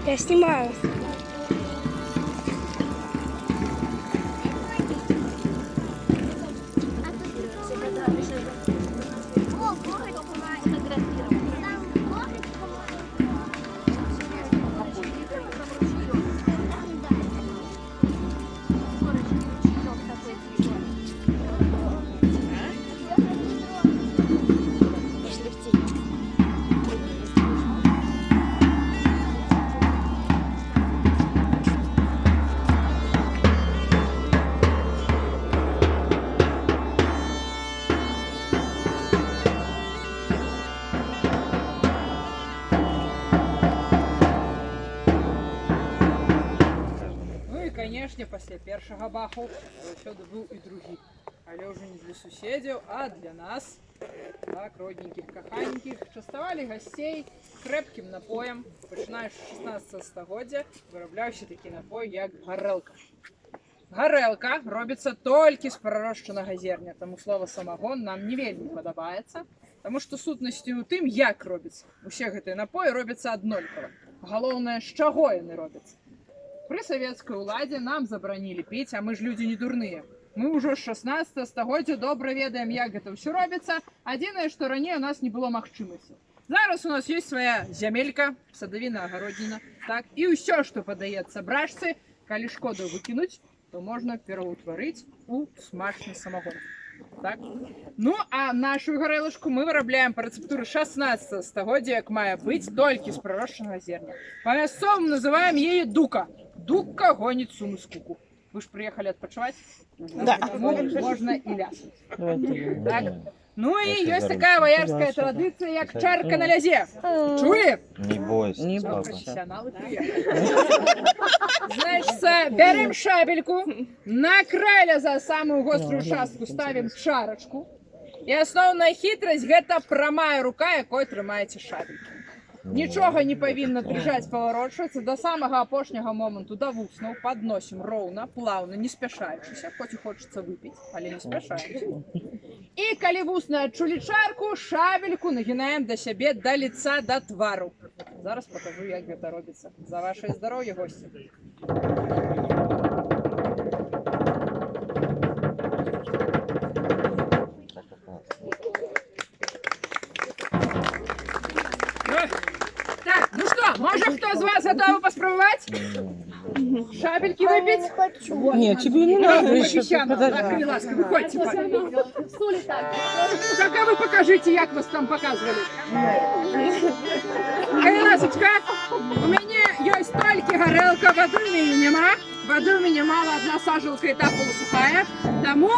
Я снимаю. Конечно, пасля першага баху заўсёды быў і другі, але ўжо не для суседзяў, а для нас, так, родненькіх, каханенькіх, частавалі гасцей крэпкім напоем. Пачынаючы з 16 стагоддзя вырабляўся такі напой, як гарэлка. Гарэлка робіцца толькі з прарошчанага зерня, таму слова самагон нам не вельмі падабаецца, таму што сутнасці ў тым, як робіцца. Усе гэтыя напоі робяцца аднолькава. Галоўнае, з чаго яны робяцца. Пры савецкай уладзе нам забаранілі піць, а мы ж людзі не дурныя. Мы ўжо з 16 стагоддзя добра ведаем, як гэта ўсё робіцца. Адзінае, што раней у нас не было магчымасці. Зараз у нас ёсць свая зямелька, садавіна, агародніна, так, і ўсё, што падаецца брашцы, калі шкоду выкінуць, то можна пераўтварыць у смачны самагон. Так? Ну, а нашу гарэлачку мы вырабляем па рэцэптуры 16 стагоддзя, як мае быць, толькі з прарошчанага зерня. Па-мясцоваму называем яе дука. Дукка гонит суму скуку. Вы ж приехали отпочивать? Да. Можно и ляснуть. Так. Ну и есть такая воярская традиция, як чарка на лязе. Чули? Не бойся. Не бойся. Профессионалы приехали. Значит, берем шабельку, на край ляза самую гострую частку ставим чарочку. И основная хитрость – это прамая рука, якой трымаете шабельку. Нічога не павінна дрыжаць, паварочвацца да самага апошняга моманту да вуснаў, падносім роўна, плаўна, не спяшаючыся, хоць і хочацца выпіць, але не спяшаючыся. І калі вусны адчулі чарку, шабельку нагінаем да сябе, да лица, да твару. Зараз пакажу, як гэта робіцца. За ваше здароўе, госці. Может, кто из вас готов поспробовать? Шабельки выпить? Нет, тебе не надо еще. Так, ласка, выходите. Так, а вы покажите, як вас там показывали. Ласочка, у меня есть только горелка, воды у меня нема. Воды у меня мало, одна сажалка и та полусухая. Тому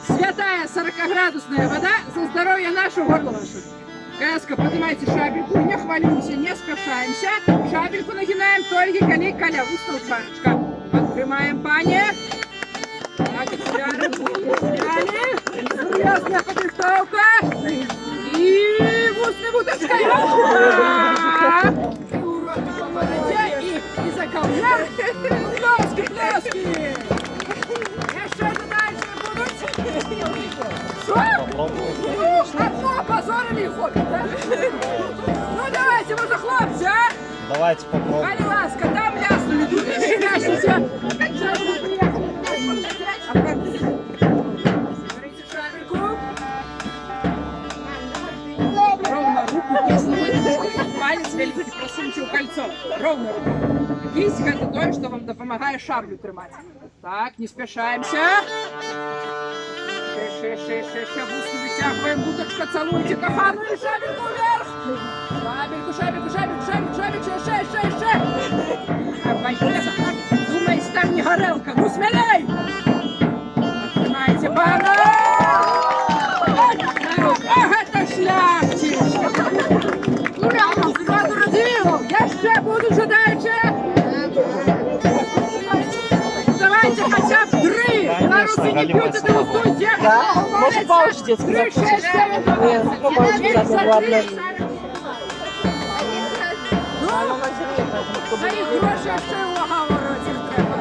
святая 40-градусная вода за здоровье нашего горла вашего. Казка, поднимайте шабельку, не хвалимся, не спешаемся. Шабельку нагинаем только коли каля вуснул чарочка. Открываем, пани. Так, взяли. Серьезная подготовка. И вусны буточка. И заколняем. Пляски. Еще это дальше будут. Что? Одно позорили хобби, да? Ну давайте, может, хлопцы, а? Давайте попробуем. Али ласка, там ляснули, тут не фигачите. Берите шабельку. Ровно руку, если палец великий просуньте у кольцо. Ровно руку. Кисть – это то, что вам допомагает шаблю тримать. Так, не спешаемся. Вусы вытягиваем, буточка, целуйте каханую и шабельку вверх. Шабельку, еще. Боится. Думаете, там не горелка, ну смелей. Нажимайте бана. Ах, это шляхтич. Сразу родил. Я еще буду же дальше. Давайте хотя бы дры. Белорусы не пьют, это устойте. Да? Может, палочки детские запустить? Нет, ну палочки запустить, ладно. За їх гроші, а ще й увага воротів треба.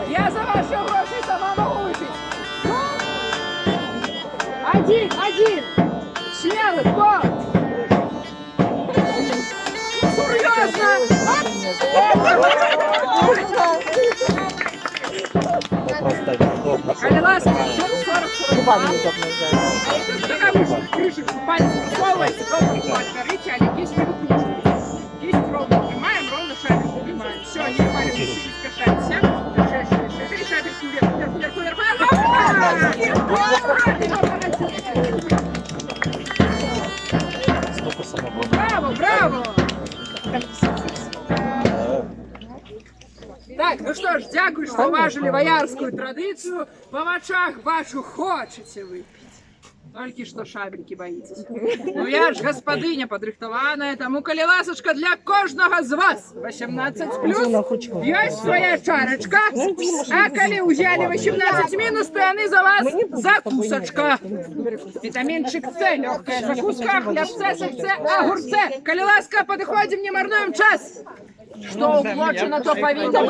Я за ваші гроші сама можу випити. Один. Смелый, ход. Серйозно. Просто неудобно. Коли ласка, 40 Губами неудобно взять. Тут такая может крышечку, палец просовывается, пробуем открыть, а кисть не выпущиваем. Кисть ровно поднимаем, ровно шарик поднимаем. Все, не палец, чуть-чуть кашаемся. Шарик вверх, вверх, Столько самого. Браво, браво! Так, ну что ж, дякую, что уважили воярскую традицию. По вачах бачу, хочете выпить. Только что шабельки боитесь. Ну я ж господиня подрыхтованная, тому коли ласочка для кожного з вас 18+, есть своя чарочка, а коли взяли 18-, то яны за вас закусочка. Витаминчик С, легкая закуска, хлебце, сальце, огурце. Коли ласка, подходим, не марнуем час. Что уплочено, то повинно быть.